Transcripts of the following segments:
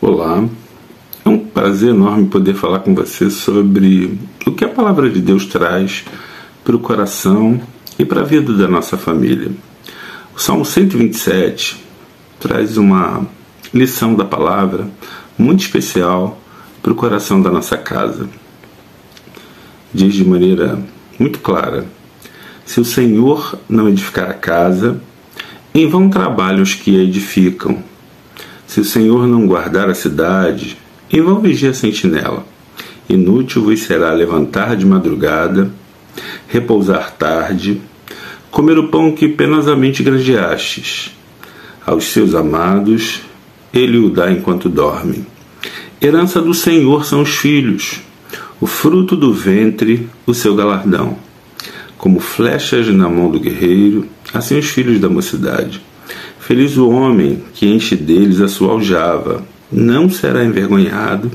Olá, é um prazer enorme poder falar com você sobre o que a Palavra de Deus traz para o coração e para a vida da nossa família. O Salmo 127 traz uma lição da palavra muito especial para o coração da nossa casa. Diz de maneira muito clara: se o Senhor não edificar a casa, em vão trabalham os que a edificam. Se o Senhor não guardar a cidade, em vão vigia a sentinela. Inútil vos será levantar de madrugada, repousar tarde, comer o pão que penosamente granjeastes. Aos seus amados, ele o dá enquanto dormem. Herança do Senhor são os filhos, o fruto do ventre, o seu galardão. Como flechas na mão do guerreiro, assim os filhos da mocidade. Feliz o homem que enche deles a sua aljava, não será envergonhado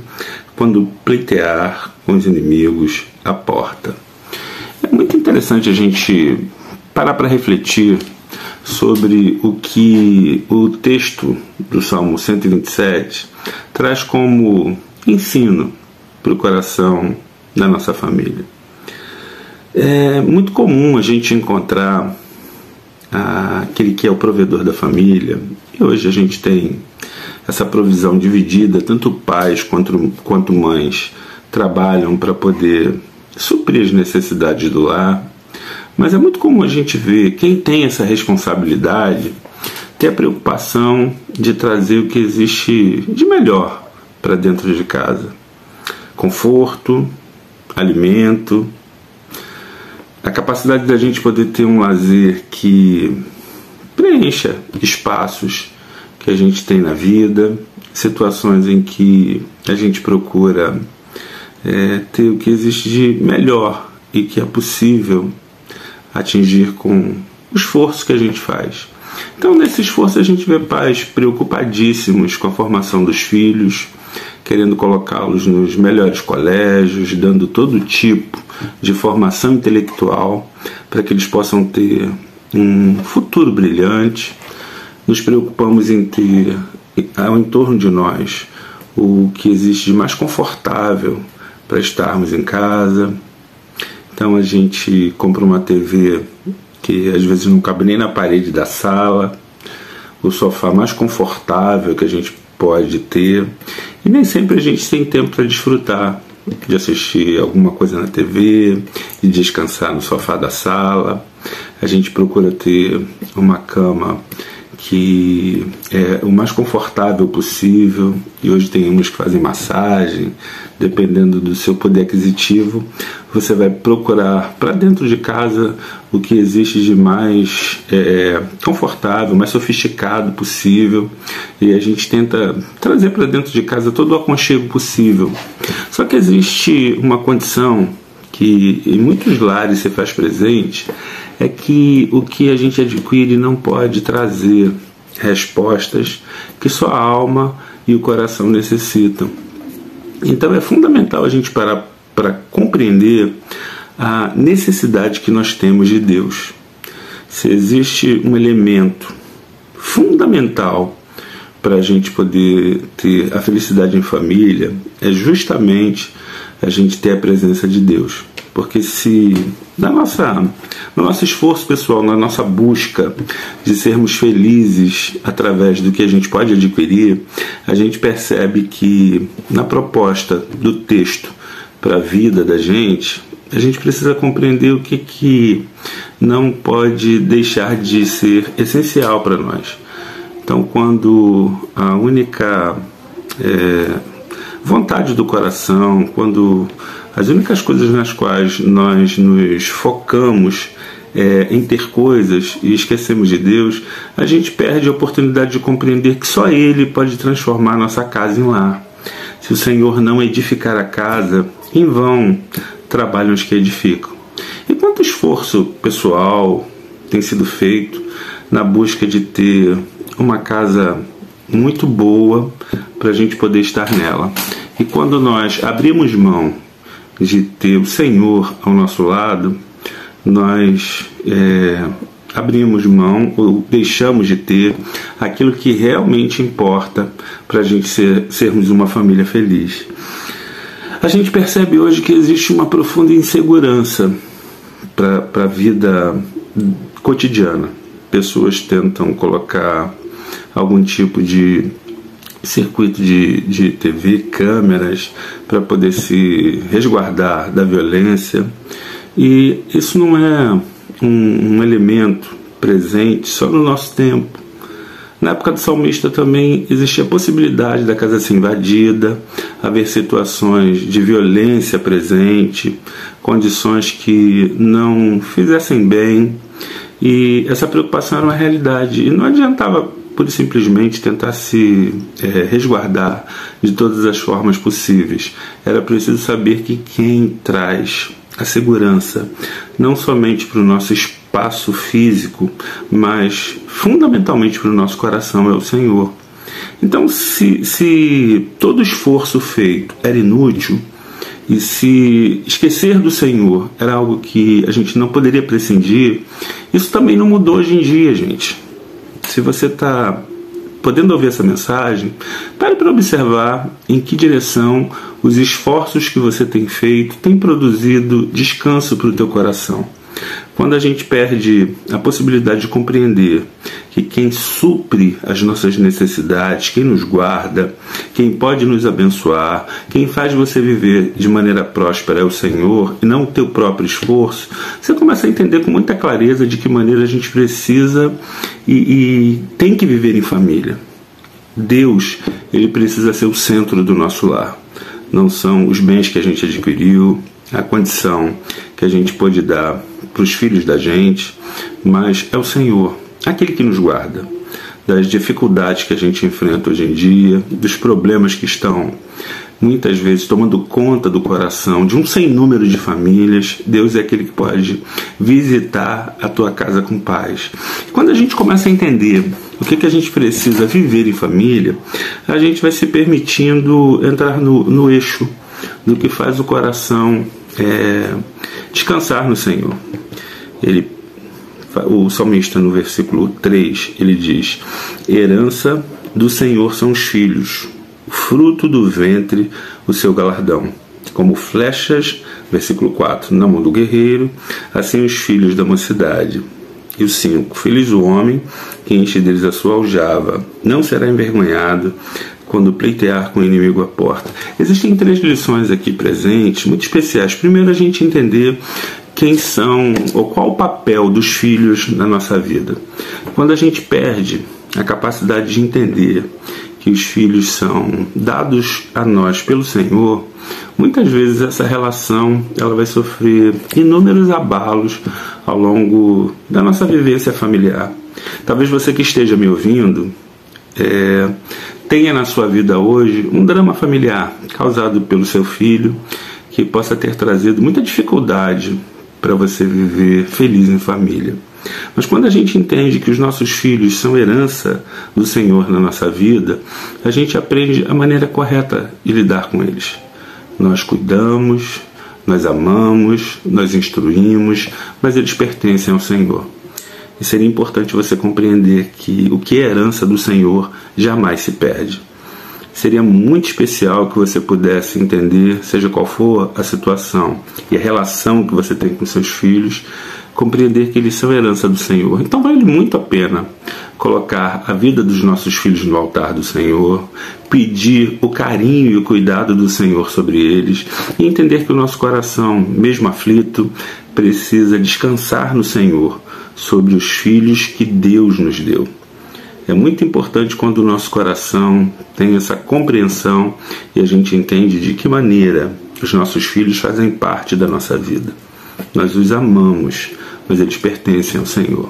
quando pleitear com os inimigos à porta. É muito interessante a gente parar para refletir sobre o que o texto do Salmo 127 traz como ensino para o coração da nossa família. É muito comum a gente encontrar aquele que é o provedor da família, e hoje a gente tem essa provisão dividida, tanto pais quanto mães trabalham para poder suprir as necessidades do lar, mas é muito comum a gente ver quem tem essa responsabilidade ter a preocupação de trazer o que existe de melhor para dentro de casa: conforto, alimento, a capacidade da gente poder ter um lazer que preencha espaços que a gente tem na vida, situações em que a gente procura ter o que existe de melhor e que é possível atingir com o esforço que a gente faz. Então, nesse esforço, a gente vê pais preocupadíssimos com a formação dos filhos, querendo colocá-los nos melhores colégios, dando todo tipo de formação intelectual para que eles possam ter um futuro brilhante. Nos preocupamos em ter ao entorno de nós o que existe de mais confortável para estarmos em casa. Então a gente compra uma TV que às vezes não cabe nem na parede da sala, o sofá mais confortável que a gente pode ter, e nem sempre a gente tem tempo para desfrutar de assistir alguma coisa na TV, de descansar no sofá da sala. A gente procura ter uma cama que é o mais confortável possível, e hoje tem uns que fazem massagem. Dependendo do seu poder aquisitivo, você vai procurar para dentro de casa o que existe de mais confortável, mais sofisticado possível, e a gente tenta trazer para dentro de casa todo o aconchego possível. Só que existe uma condição que em muitos lares se faz presente, é que o que a gente adquire não pode trazer respostas que só a alma e o coração necessitam. Então é fundamental a gente parar para compreender a necessidade que nós temos de Deus. Se existe um elemento fundamental para a gente poder ter a felicidade em família, é justamente a gente ter a presença de Deus. Porque se no nosso esforço pessoal, na nossa busca de sermos felizes através do que a gente pode adquirir, a gente percebe que na proposta do texto para a vida da gente, a gente precisa compreender o que não pode deixar de ser essencial para nós. Então, quando a única vontade do coração, quando as únicas coisas nas quais nós nos focamos em ter coisas e esquecemos de Deus, a gente perde a oportunidade de compreender que só Ele pode transformar a nossa casa em lar. Se o Senhor não edificar a casa, em vão trabalham os que edificam. E quanto esforço pessoal tem sido feito na busca de ter uma casa muito boa para a gente poder estar nela. E quando nós abrimos mão de ter o Senhor ao nosso lado, nós abrimos mão ou deixamos de ter aquilo que realmente importa para a gente sermos uma família feliz. A gente percebe hoje que existe uma profunda insegurança para a vida cotidiana. Pessoas tentam colocar algum tipo de circuito de TV, câmeras, para poder se resguardar da violência. E isso não é um elemento presente só no nosso tempo. Na época do salmista também existia a possibilidade da casa ser invadida, haver situações de violência presente, condições que não fizessem bem, e essa preocupação era uma realidade. E não adiantava pura e simplesmente tentar se resguardar de todas as formas possíveis. Era preciso saber que quem traz a segurança, não somente para o nosso espaço físico, mas fundamentalmente para o nosso coração, é o Senhor. Então, se todo esforço feito era inútil, e se esquecer do Senhor era algo que a gente não poderia prescindir, isso também não mudou hoje em dia, gente. Se você está podendo ouvir essa mensagem, pare para observar em que direção os esforços que você tem feito têm produzido descanso para o teu coração. Quando a gente perde a possibilidade de compreender que quem supre as nossas necessidades, quem nos guarda, quem pode nos abençoar, quem faz você viver de maneira próspera é o Senhor e não o teu próprio esforço, você começa a entender com muita clareza de que maneira a gente precisa e tem que viver em família. Deus, ele precisa ser o centro do nosso lar. Não são os bens que a gente adquiriu, a condição que a gente pode dar para os filhos da gente, mas é o Senhor, aquele que nos guarda das dificuldades que a gente enfrenta hoje em dia, dos problemas que estão muitas vezes tomando conta do coração de um sem número de famílias. Deus é aquele que pode visitar a tua casa com paz. Quando a gente começa a entender o que a gente precisa viver em família, a gente vai se permitindo entrar no eixo do que faz o coração descansar no Senhor. O salmista, no versículo 3, ele diz: herança do Senhor são os filhos, fruto do ventre o seu galardão. Como flechas, versículo 4, na mão do guerreiro, assim os filhos da mocidade. E o 5, feliz o homem que enche deles a sua aljava, não será envergonhado quando pleitear com o inimigo à porta. Existem 3 lições aqui presentes, muito especiais. Primeiro, a gente entender quem são ou qual o papel dos filhos na nossa vida. Quando a gente perde a capacidade de entender que os filhos são dados a nós pelo Senhor, muitas vezes essa relação ela vai sofrer inúmeros abalos ao longo da nossa vivência familiar. Talvez você que esteja me ouvindo tenha na sua vida hoje um drama familiar causado pelo seu filho, que possa ter trazido muita dificuldade para você viver feliz em família. Mas quando a gente entende que os nossos filhos são herança do Senhor na nossa vida, a gente aprende a maneira correta de lidar com eles. Nós cuidamos, nós amamos, nós instruímos, mas eles pertencem ao Senhor. E seria importante você compreender que o que é herança do Senhor jamais se perde. Seria muito especial que você pudesse entender, seja qual for a situação e a relação que você tem com seus filhos, compreender que eles são herança do Senhor. Então vale muito a pena colocar a vida dos nossos filhos no altar do Senhor, pedir o carinho e o cuidado do Senhor sobre eles e entender que o nosso coração, mesmo aflito, precisa descansar no Senhor sobre os filhos que Deus nos deu. É muito importante quando o nosso coração tem essa compreensão e a gente entende de que maneira os nossos filhos fazem parte da nossa vida. Nós os amamos, mas eles pertencem ao Senhor.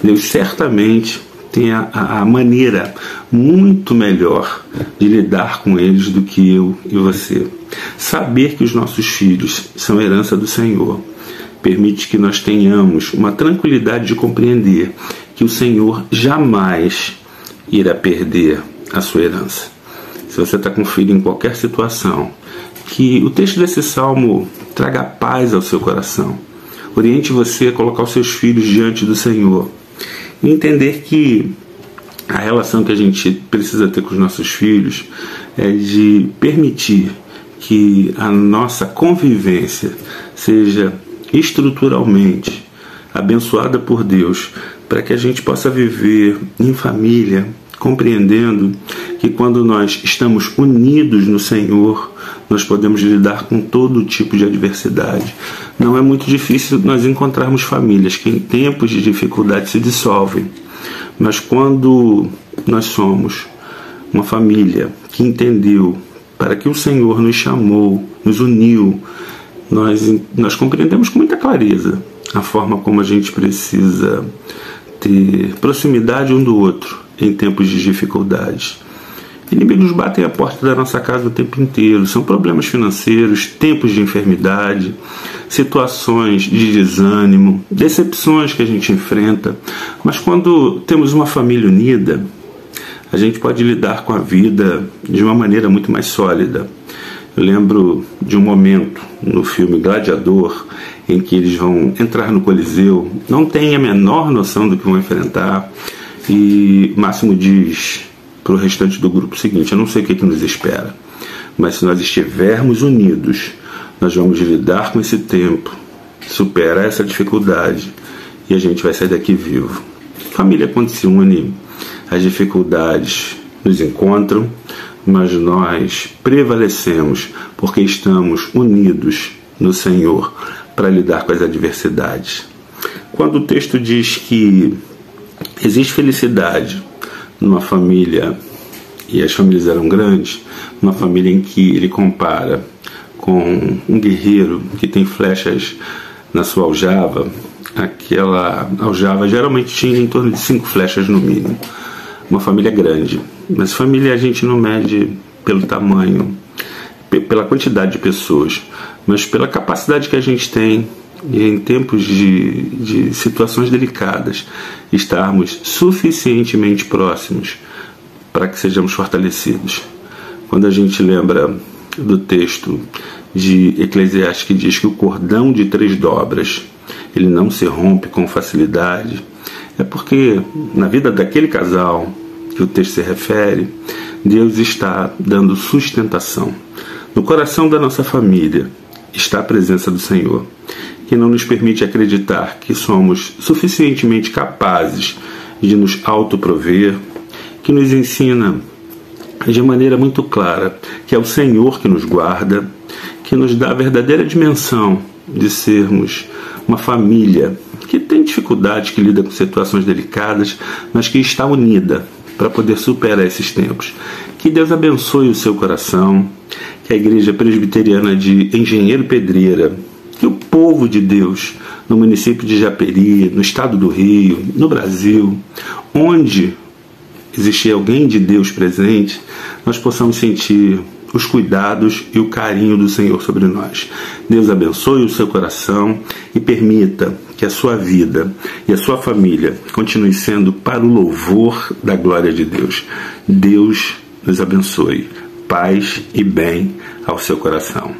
Deus certamente tem a maneira muito melhor de lidar com eles do que eu e você. Saber que os nossos filhos são herança do Senhor permite que nós tenhamos uma tranquilidade de compreender que o Senhor jamais irá perder a sua herança. Se você está com um filho em qualquer situação, que o texto desse salmo traga paz ao seu coração. oriente você a colocar os seus filhos diante do Senhor e entender que a relação que a gente precisa ter com os nossos filhos é de permitir que a nossa convivência seja estruturalmente abençoada por Deus, para que a gente possa viver em família, compreendendo que quando nós estamos unidos no Senhor, nós podemos lidar com todo tipo de adversidade. Não é muito difícil nós encontrarmos famílias que em tempos de dificuldade se dissolvem, mas quando nós somos uma família que entendeu para que o Senhor nos chamou, nos uniu, nós compreendemos com muita clareza a forma como a gente precisa ter proximidade um do outro em tempos de dificuldade. Inimigos batem a porta da nossa casa o tempo inteiro. São problemas financeiros, tempos de enfermidade, situações de desânimo, decepções que a gente enfrenta. Mas quando temos uma família unida, a gente pode lidar com a vida de uma maneira muito mais sólida. Eu lembro de um momento no filme Gladiador em que eles vão entrar no Coliseu, não têm a menor noção do que vão enfrentar, e Máximo diz para o restante do grupo o seguinte: eu não sei o que nos espera, mas se nós estivermos unidos, nós vamos lidar com esse tempo, superar essa dificuldade e a gente vai sair daqui vivo. Família, quando se une, as dificuldades nos encontram, mas nós prevalecemos porque estamos unidos no Senhor para lidar com as adversidades. Quando o texto diz que existe felicidade numa família, e as famílias eram grandes, uma família em que ele compara com um guerreiro que tem flechas na sua aljava, aquela aljava geralmente tinha em torno de 5 flechas no mínimo. Uma família grande, mas família a gente não mede pelo tamanho, pela quantidade de pessoas, mas pela capacidade que a gente tem e em tempos de situações delicadas estarmos suficientemente próximos para que sejamos fortalecidos. Quando a gente lembra do texto de Eclesiastes que diz que o cordão de 3 dobras ele não se rompe com facilidade, é porque na vida daquele casal que o texto se refere, Deus está dando sustentação. No coração da nossa família está a presença do Senhor, que não nos permite acreditar que somos suficientemente capazes de nos autoprover, que nos ensina de maneira muito clara que é o Senhor que nos guarda, que nos dá a verdadeira dimensão de sermos uma família que tem dificuldades, que lida com situações delicadas, mas que está unida para poder superar esses tempos. Que Deus abençoe o seu coração, que a Igreja Presbiteriana de Engenheiro Pedreira, que o povo de Deus no município de Japeri, no estado do Rio, no Brasil, onde existir alguém de Deus presente, nós possamos sentir os cuidados e o carinho do Senhor sobre nós. Deus abençoe o seu coração e permita que a sua vida e a sua família continue sendo para o louvor da glória de Deus. Deus nos abençoe. Paz e bem ao seu coração.